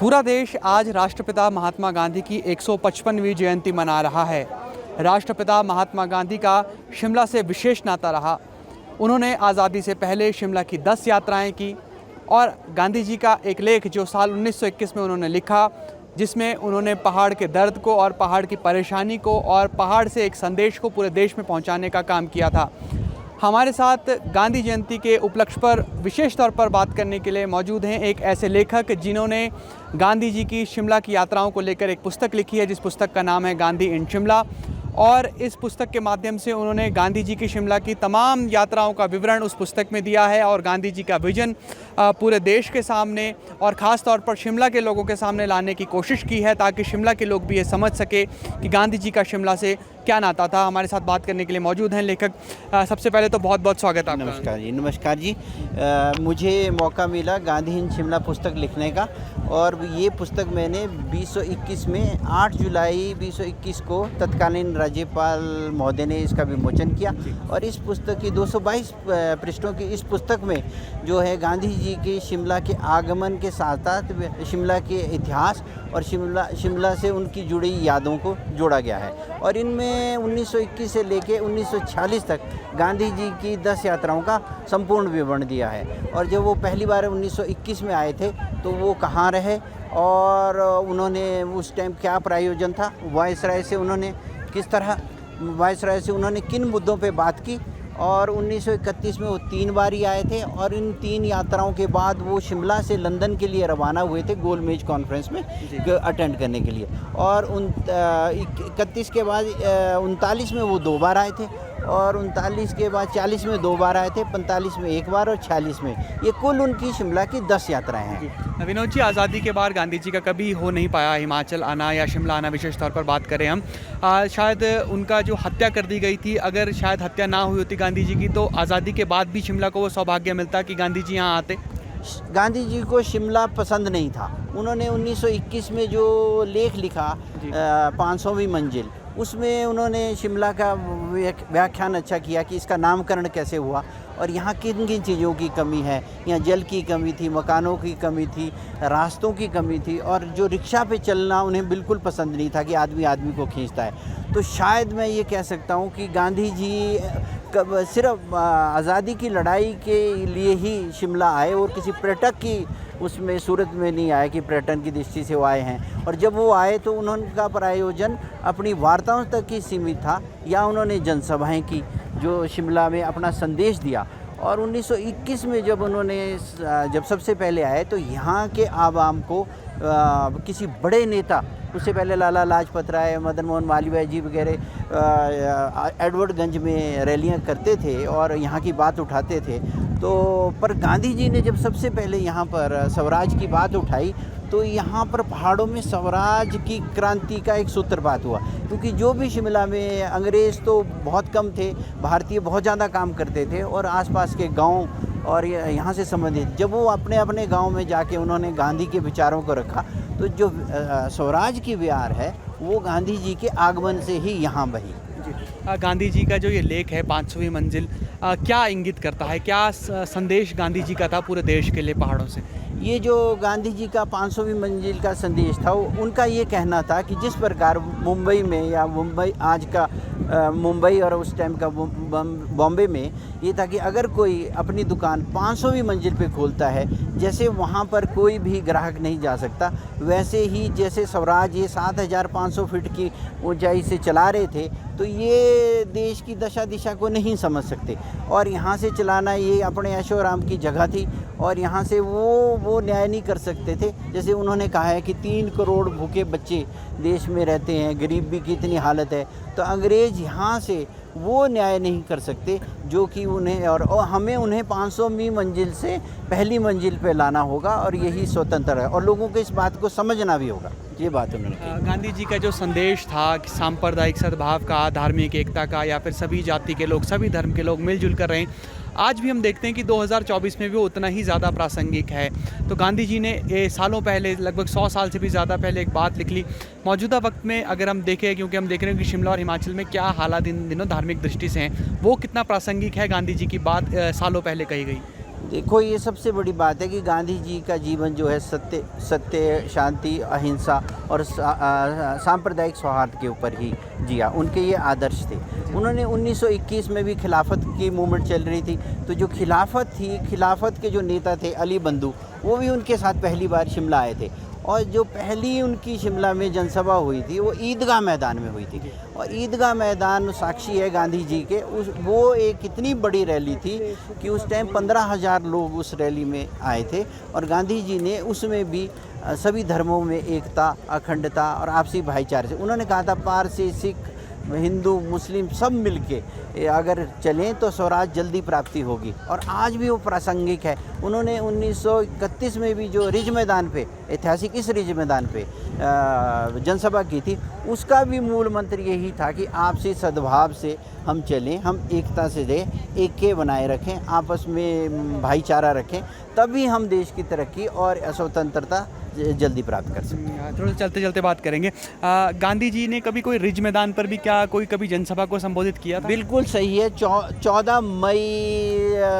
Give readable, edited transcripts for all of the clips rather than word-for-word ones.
पूरा देश आज राष्ट्रपिता महात्मा गांधी की 155वीं जयंती मना रहा है। राष्ट्रपिता महात्मा गांधी का शिमला से विशेष नाता रहा। उन्होंने आज़ादी से पहले शिमला की 10 यात्राएं की और गांधी जी का एक लेख जो साल 1921 में उन्होंने लिखा, जिसमें उन्होंने पहाड़ के दर्द को और पहाड़ की परेशानी को और पहाड़ से एक संदेश को पूरे देश में पहुंचाने का काम किया था। हमारे साथ गांधी जयंती के उपलक्ष्य पर विशेष तौर पर बात करने के लिए मौजूद हैं एक ऐसे लेखक जिन्होंने गांधी जी की शिमला की यात्राओं को लेकर एक पुस्तक लिखी है, जिस पुस्तक का नाम है गांधी इन शिमला। और इस पुस्तक के माध्यम से उन्होंने गांधी जी की शिमला की तमाम यात्राओं का विवरण उस पुस्तक में दिया है और गांधी जी का विजन पूरे देश के सामने और ख़ास तौर पर शिमला के लोगों के सामने लाने की कोशिश की है, ताकि शिमला के लोग भी ये समझ सके कि गांधी जी का शिमला से क्या नाता था। हमारे साथ बात करने के लिए मौजूद हैं लेखक। सबसे पहले तो बहुत बहुत स्वागत है आपका। नमस्कार जी। मुझे मौका मिला गांधी इन शिमला पुस्तक लिखने का, और ये पुस्तक मैंने 2021 में 8 जुलाई 2021 को तत्कालीन राज्यपाल महोदय ने इसका विमोचन किया। और इस पुस्तक की 222 पृष्ठों की इस पुस्तक में जो है गांधी जी के शिमला के आगमन के साथ साथ शिमला के इतिहास और शिमला से उनकी जुड़ी यादों को जोड़ा गया है। और इनमें 1921 से लेके 1946 तक गांधी जी की 10 यात्राओं का संपूर्ण विवरण दिया है। और जब वो पहली बार 1921 में आए थे तो वो कहाँ रहे और उन्होंने उस टाइम क्या प्रायोजन था, वायसराय से उन्होंने किस तरह किन मुद्दों पे बात की। और 1931 में वो 3 बार ही आए थे और इन 3 यात्राओं के बाद वो शिमला से लंदन के लिए रवाना हुए थे गोलमेज कॉन्फ्रेंस में अटेंड करने के लिए। और 31 के बाद 39 में वो 2 बार आए थे और 39 के बाद 40 में 2 बार आए थे, 45 में 1 बार और 46 में। ये कुल उनकी शिमला की 10 यात्राएं हैं। विनोद जी, आज़ादी के बाद गांधी जी का कभी हो नहीं पाया हिमाचल आना या शिमला आना। विशेष तौर पर बात करें हम, शायद उनका जो हत्या कर दी गई थी, अगर शायद हत्या ना हुई होती गांधी जी की तो आज़ादी के बाद भी शिमला को वो सौभाग्य मिलता कि गांधी जी यहाँ आते। गांधी जी को शिमला पसंद नहीं था। उन्होंने 1921 में जो लेख लिखा 500वीं मंजिल, उसमें उन्होंने शिमला का व्याख्यान अच्छा किया कि इसका नामकरण कैसे हुआ और यहाँ किन किन चीज़ों की कमी है। यहाँ जल की कमी थी, मकानों की कमी थी, रास्तों की कमी थी, और जो रिक्शा पे चलना उन्हें बिल्कुल पसंद नहीं था कि आदमी आदमी को खींचता है। तो शायद मैं ये कह सकता हूँ कि गांधी जी सिर्फ आज़ादी की लड़ाई के लिए ही शिमला आए और किसी पर्यटक की उसमें सूरत में नहीं आए कि पर्यटन की दृष्टि से वो आए हैं। और जब वो आए तो उनका प्रायोजन अपनी वार्ताओं तक ही सीमित था, या उन्होंने जनसभाएं की जो शिमला में अपना संदेश दिया। और 1921 में जब सबसे पहले आए तो यहाँ के आवाम को किसी बड़े नेता, उससे पहले लाला लाजपत राय, मदन मोहन मालवीय जी वगैरह एडवर्डगंज में रैलियां करते थे और यहाँ की बात उठाते थे। तो पर गांधी जी ने जब सबसे पहले यहाँ पर स्वराज की बात उठाई तो यहाँ पर पहाड़ों में स्वराज की क्रांति का एक सूत्रपात हुआ। क्योंकि जो भी शिमला में अंग्रेज़ तो बहुत कम थे, भारतीय बहुत ज़्यादा काम करते थे, और आसपास के गांव और यहाँ से संबंधित जब वो अपने अपने गांव में जाके उन्होंने गांधी के विचारों को रखा, तो जो स्वराज की विहार है वो गांधी जी के आगमन से ही यहाँ बही। गांधी जी का जो ये लेख है 500वीं मंजिल, क्या इंगित करता है, क्या संदेश गांधी जी का था पूरे देश के लिए पहाड़ों से? ये जो गांधी जी का 500वीं मंजिल का संदेश था, उनका ये कहना था कि जिस प्रकार मुंबई में या आज का मुंबई और उस टाइम का बॉम्बे में ये था कि अगर कोई अपनी दुकान 500वीं मंजिल पे खोलता है, जैसे वहाँ पर कोई भी ग्राहक नहीं जा सकता, वैसे ही जैसे स्वराज ये 7500 फीट की ऊंचाई से चला रहे थे, तो ये देश की दशा दिशा को नहीं समझ सकते। और यहाँ से चलाना ये अपने ऐशो आराम की जगह थी, और यहाँ से वो न्याय नहीं कर सकते थे। जैसे उन्होंने कहा है कि 3 करोड़ भूखे बच्चे देश में रहते हैं, गरीबी की इतनी हालत है, तो अंग्रेज़ यहाँ से वो न्याय नहीं कर सकते जो कि उन्हें और हमें उन्हें 500वीं मंजिल से पहली मंजिल पे लाना होगा, और यही स्वतंत्र है, और लोगों को इस बात को समझना भी होगा। ये बात उन्होंने कही। गांधी जी का जो संदेश था कि सांप्रदायिक सद्भाव का, धार्मिक एकता का, या फिर सभी जाति के लोग, सभी धर्म के लोग मिलजुल कर रहें, आज भी हम देखते हैं कि 2024 में भी वो उतना ही ज़्यादा प्रासंगिक है। तो गांधी जी ने सालों पहले, लगभग 100 साल से भी ज़्यादा पहले एक बात लिख ली। मौजूदा वक्त में अगर हम देखें, क्योंकि हम देख रहे हैं कि शिमला और हिमाचल में क्या हालात इन दिनों धार्मिक दृष्टि से हैं, वो कितना प्रासंगिक है गांधी जी की बात सालों पहले कही गई? देखो, ये सबसे बड़ी बात है कि गांधी जी का जीवन जो है सत्य, शांति, अहिंसा और सांप्रदायिक सौहार्द के ऊपर ही जिया। उनके ये आदर्श थे। उन्होंने 1921 में भी खिलाफत की मूवमेंट चल रही थी, तो जो खिलाफत थी, खिलाफत के जो नेता थे अली बंधु, वो भी उनके साथ पहली बार शिमला आए थे। और जो पहली उनकी शिमला में जनसभा हुई थी वो ईदगाह मैदान में हुई थी। और ईदगाह मैदान साक्षी है गांधी जी के। वो एक इतनी बड़ी रैली थी कि उस टाइम 15,000 लोग उस रैली में आए थे। और गांधी जी ने उसमें भी सभी धर्मों में एकता, अखंडता और आपसी भाईचारे से, उन्होंने कहा था पारसी, सिख, हिंदू, मुस्लिम सब मिलके अगर चलें तो स्वराज जल्दी प्राप्ति होगी। और आज भी वो प्रासंगिक है। उन्होंने 1931 में भी जो रिज मैदान पे, ऐतिहासिक इस रिज मैदान पे जनसभा की थी, उसका भी मूल मंत्र यही था कि आपसी सद्भाव से हम चलें, हम एकता से रहें, एके बनाए रखें, आपस में भाईचारा रखें, तभी हम देश की तरक्की और स्वतंत्रता जल्दी प्राप्त कर सकते हैं। थोड़ा चलते चलते बात करेंगे। गांधी जी ने कभी कोई रिज मैदान पर भी क्या कभी जनसभा को संबोधित किया था? बिल्कुल सही है। 14 मई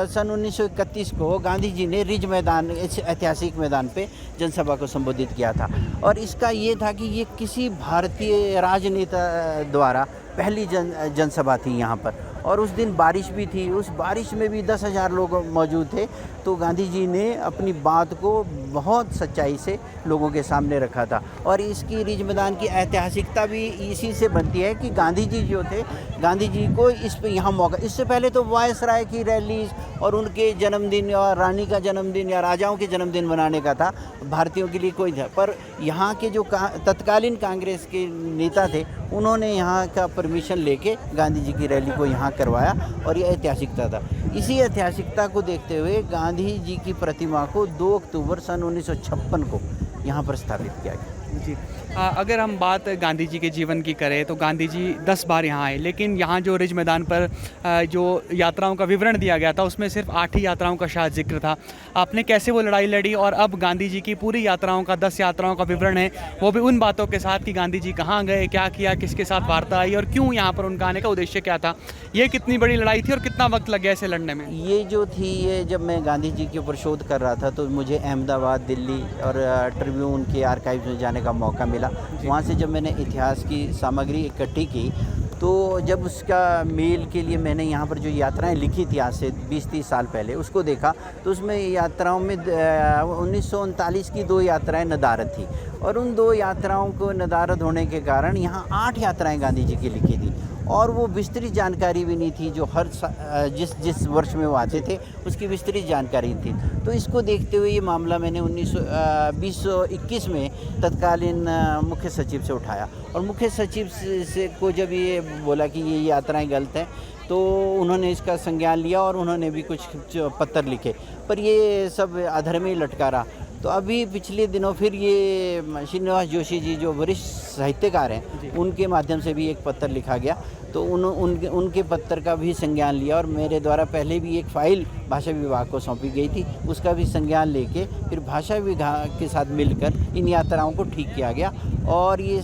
सन 1931 को गांधी जी ने रिज मैदान, इस ऐतिहासिक मैदान पे जनसभा को संबोधित किया था। और इसका ये था कि ये किसी भारतीय राजनेता द्वारा पहली जनसभा थी यहाँ पर। और उस दिन बारिश भी थी, उस बारिश में भी 10,000 लोग मौजूद थे। तो गांधी जी ने अपनी बात को बहुत सच्चाई से लोगों के सामने रखा था। और इसकी रिज मैदान की ऐतिहासिकता भी इसी से बनती है कि गांधी जी जो थे, गांधी जी को इस पे यहाँ मौका, इससे पहले तो वायसराय की रैलीज और उनके जन्मदिन या रानी का जन्मदिन या राजाओं के जन्मदिन मनाने का था, भारतीयों के लिए कोई था। पर यहाँ के जो तत्कालीन कांग्रेस के नेता थे, उन्होंने यहाँ का परमिशन लेके गांधी जी की रैली को यहाँ करवाया। और ये ऐतिहासिकता था। इसी ऐतिहासिकता को देखते हुए गांधी जी की प्रतिमा को 2 अक्टूबर सन 1956 को यहाँ पर स्थापित किया गया। जी, अगर हम बात गांधी जी के जीवन की करें तो गांधी जी 10 बार यहाँ आए, लेकिन यहाँ जो रिज मैदान पर जो यात्राओं का विवरण दिया गया था उसमें सिर्फ 8 ही यात्राओं का शायद जिक्र था। आपने कैसे वो लड़ाई लड़ी, और अब गांधी जी की पूरी यात्राओं का 10 यात्राओं का विवरण है, वो भी उन बातों के साथ कि गांधी जी कहाँ गए, क्या किया, किसके साथ वार्ता आई और क्यों यहाँ पर उनका आने का उद्देश्य क्या था। ये कितनी बड़ी लड़ाई थी और कितना वक्त लग गया इसे लड़ने में? ये जो थी, ये जब मैं गांधी जी के ऊपर शोध कर रहा था तो मुझे अहमदाबाद, दिल्ली और ट्रिब्यून के आर्काइव्स में जाने का मौका मिला। वहाँ से जब मैंने इतिहास की सामग्री इकट्ठी की, तो जब उसका मेल के लिए मैंने यहाँ पर जो यात्राएं लिखी थी आज से 20-30 साल पहले, उसको देखा तो उसमें यात्राओं में 1939 की 2 यात्राएं नदारद थी। और उन 2 यात्राओं को नदारद होने के कारण यहाँ 8 यात्राएं गांधी जी की लिखी थी। और वो विस्तृत जानकारी भी नहीं थी, जो हर जिस वर्ष में वो आते थे उसकी विस्तृत जानकारी थी। तो इसको देखते हुए ये मामला मैंने 2021 में तत्कालीन मुख्य सचिव से उठाया। और मुख्य सचिव से को जब ये बोला कि ये यात्राएं गलत हैं, तो उन्होंने इसका संज्ञान लिया और उन्होंने भी कुछ पत्र लिखे, पर ये सब अधर में लटका रहा। तो अभी पिछले दिनों फिर ये श्रीनिवास जोशी जी जो वरिष्ठ साहित्यकार हैं, उनके माध्यम से भी एक पत्र लिखा गया। तो उनके पत्र का भी संज्ञान लिया। और मेरे द्वारा पहले भी एक फ़ाइल भाषा विभाग को सौंपी गई थी, उसका भी संज्ञान लेके फिर भाषा विभाग के साथ मिलकर इन यात्राओं को ठीक किया गया। और ये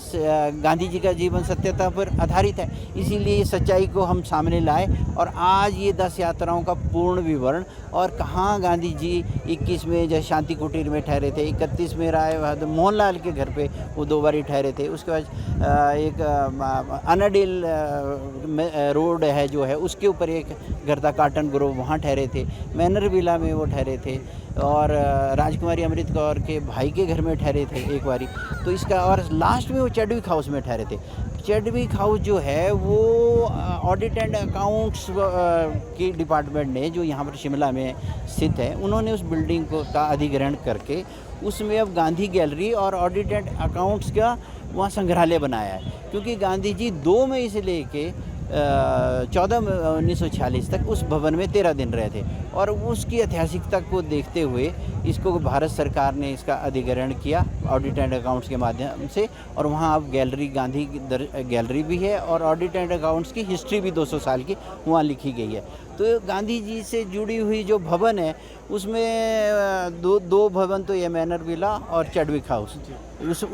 गांधी जी का जीवन सत्यता पर आधारित है, इसीलिए ये सच्चाई को हम सामने लाए। और आज ये 10 यात्राओं का पूर्ण विवरण, और कहाँ गांधी जी 21 में जैसे शांति कुटीर में ठहरे थे, 31 में राय बहादुर मोहनलाल के घर पे वो 2 बार ही ठहरे थे। उसके बाद एक अनाडेल रोड है जो है, उसके ऊपर एक घर था काटन ग्रोव, वहाँ ठहरे थे। मैनर विला में वो ठहरे थे। और राजकुमारी अमृत कौर के भाई के घर में ठहरे थे एक बारी। तो इसका, और लास्ट में वो चैडविक हाउस में ठहरे थे। चैडविक हाउस जो है वो ऑडिट एंड अकाउंट्स की डिपार्टमेंट ने, जो यहाँ पर शिमला में स्थित है, उन्होंने उस बिल्डिंग को का अधिग्रहण करके उसमें अब गांधी गैलरी और ऑडिट एंड अकाउंट्स का वहाँ संग्रहालय बनाया है। क्योंकि गांधी जी 2 मई से लेके 14 मई 1946 तक उस भवन में 13 दिन रहे थे। और उसकी ऐतिहासिकता को देखते हुए इसको भारत सरकार ने इसका अधिग्रहण किया ऑडिट एंड अकाउंट्स के माध्यम से। और वहाँ अब गैलरी, गांधी गैलरी भी है, और ऑडिट एंड अकाउंट्स की हिस्ट्री भी 200 साल की वहाँ लिखी गई है। तो गांधी जी से जुड़ी हुई जो भवन है, उसमें दो भवन तो ये मैनर विला और चैडविक हाउस।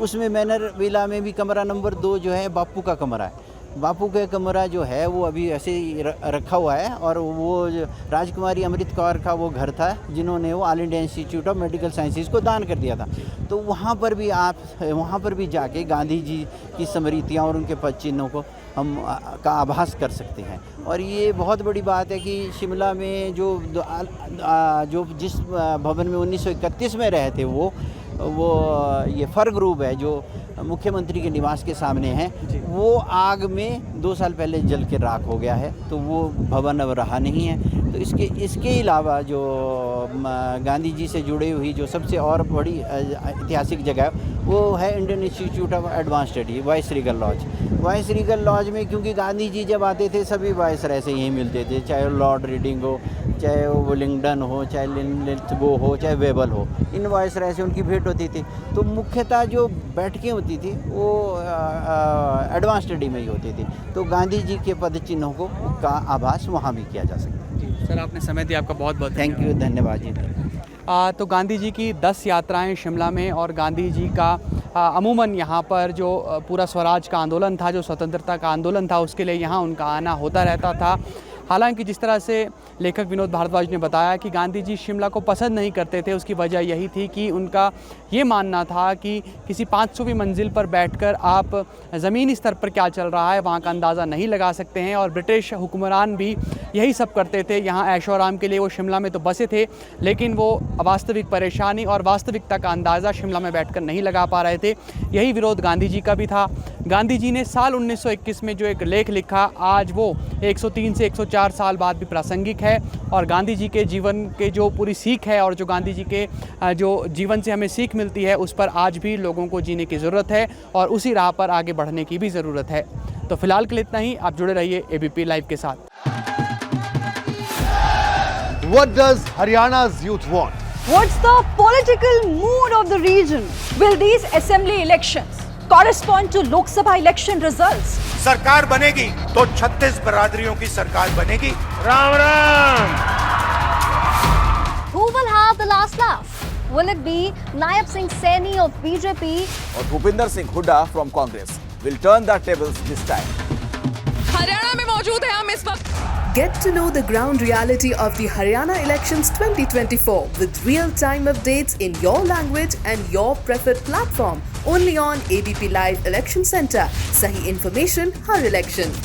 उसमें मैनर विला में भी कमरा नंबर 2 जो है बापू का कमरा है। बापू का कमरा जो है वो अभी ऐसे ही रखा हुआ है, और वो राजकुमारी अमृत कौर का वो घर था जिन्होंने वो all India institute of medical sciences को दान कर दिया था। तो वहाँ पर भी जाके गांधी जी की स्मृतियाँ और उनके पद चिन्हों को हम का आभास कर सकते हैं। और ये बहुत बड़ी बात है कि शिमला में जो जिस भवन में 1931 में रहे थे वो ये फर ग्रुप है जो मुख्यमंत्री के निवास के सामने है, वो आग में 2 साल पहले जल के राख हो गया है, तो वो भवन अब रहा नहीं है। तो इसके अलावा जो गांधी जी से जुड़ी हुई जो सबसे और बड़ी ऐतिहासिक जगह है वो है Indian institute of advance study, vice regal lodge. Vice regal lodge में क्योंकि गांधी जी जब आते थे सभी वाइसराय से यहीं मिलते थे, चाहे लॉर्ड रीडिंग हो, चाहे वो विलिंगडन हो, चाहे लिंथगो हो, चाहे वेबल हो, इन वाइसराय से उनकी भेंट होती थी। तो मुख्यतः जो बैठकें होती थी वो एडवांस स्टडी में ही होती थी, तो गांधी जी के पद चिन्हों का आभास वहाँ भी किया जा सकता है। सर आपने समय दिया, आपका बहुत बहुत थैंक यू, धन्यवाद जी। तो गांधी जी की 10 यात्राएं शिमला में, और गांधी जी का अमूमन यहाँ पर जो पूरा स्वराज का आंदोलन था, जो स्वतंत्रता का आंदोलन था, उसके लिए यहाँ उनका आना होता रहता था। हालांकि जिस तरह से लेखक विनोद भारद्वाज ने बताया कि गांधी जी शिमला को पसंद नहीं करते थे, उसकी वजह यही थी कि उनका ये मानना था कि किसी 500वीं मंजिल पर बैठकर आप ज़मीनी स्तर पर क्या चल रहा है वहाँ का अंदाज़ा नहीं लगा सकते हैं। और ब्रिटिश हुक्मरान भी यही सब करते थे, यहाँ ऐशो आराम के लिए वो शिमला में तो बसे थे, लेकिन वो वास्तविक परेशानी और वास्तविकता का अंदाज़ा शिमला में बैठकर नहीं लगा पा रहे थे। यही विरोध गांधी जी का भी था। गांधी जी ने साल 1921 में जो एक लेख लिखा, आज वो 103 से 104 साल बाद भी प्रासंगिक है, और गांधी जी के जीवन के जो पूरी सीख है और जो गांधी जी के जो जीवन से हमें सीख मिलती है, उस पर आज भी लोगों को जीने की ज़रूरत है और उसी राह पर आगे बढ़ने की भी ज़रूरत है। तो फिलहाल के लिए इतना ही। आप जुड़े रहिए ABP लाइव के साथ। What does Haryana's youth want? What's the political mood of the region? Will these assembly elections correspond to Lok Sabha election results? सरकार बनेगी तो 36 बरादरियों की सरकार बनेगी। Ram Ram. Who will have the last laugh? Will it be Naib Singh Saini of BJP और Bhupinder Singh Hooda from Congress will turn the tables this time? Haryana में मौजूद है हम इस वक्त। Get to know the ground reality of the Haryana elections 2024 with real-time updates in your language and your preferred platform. Only on ABP Live Election Center. Sahi information, har election.